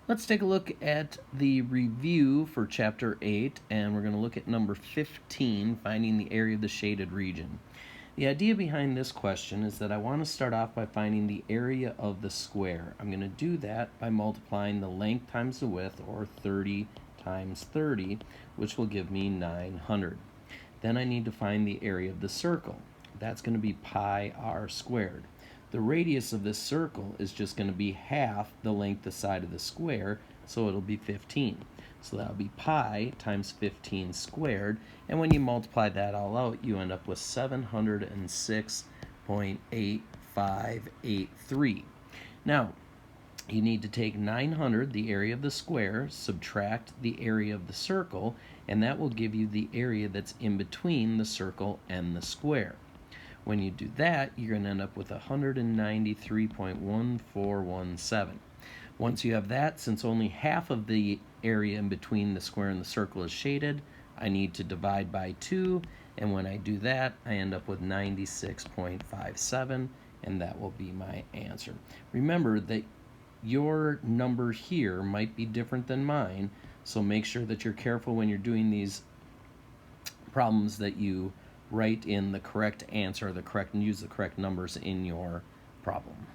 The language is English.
Let's take a look at the review for Chapter 8, and we're going to look at number 15, finding the area of the shaded region. The idea behind this question is that I want to start off by finding the area of the square. I'm going to do that by multiplying the length times the width, or 30 times 30, which will give me 900. Then I need to find the area of the circle. That's going to be pi r squared. The radius of this circle is just going to be half the length of the side of the square, so it'll be 15. So that'll be pi times 15 squared, and when you multiply that all out, you end up with 706.8583. Now, you need to take 900, the area of the square, subtract the area of the circle, and that will give you the area that's in between the circle and the square. When you do that, you're going to end up with 193.1417. Once you have that, since only half of the area in between the square and the circle is shaded, I need to divide by 2, and when I do that, I end up with 96.57, and that will be my answer. Remember that your number here might be different than mine, so make sure that you're careful when you're doing these problems that you write in the correct answer, use the correct numbers in your problem.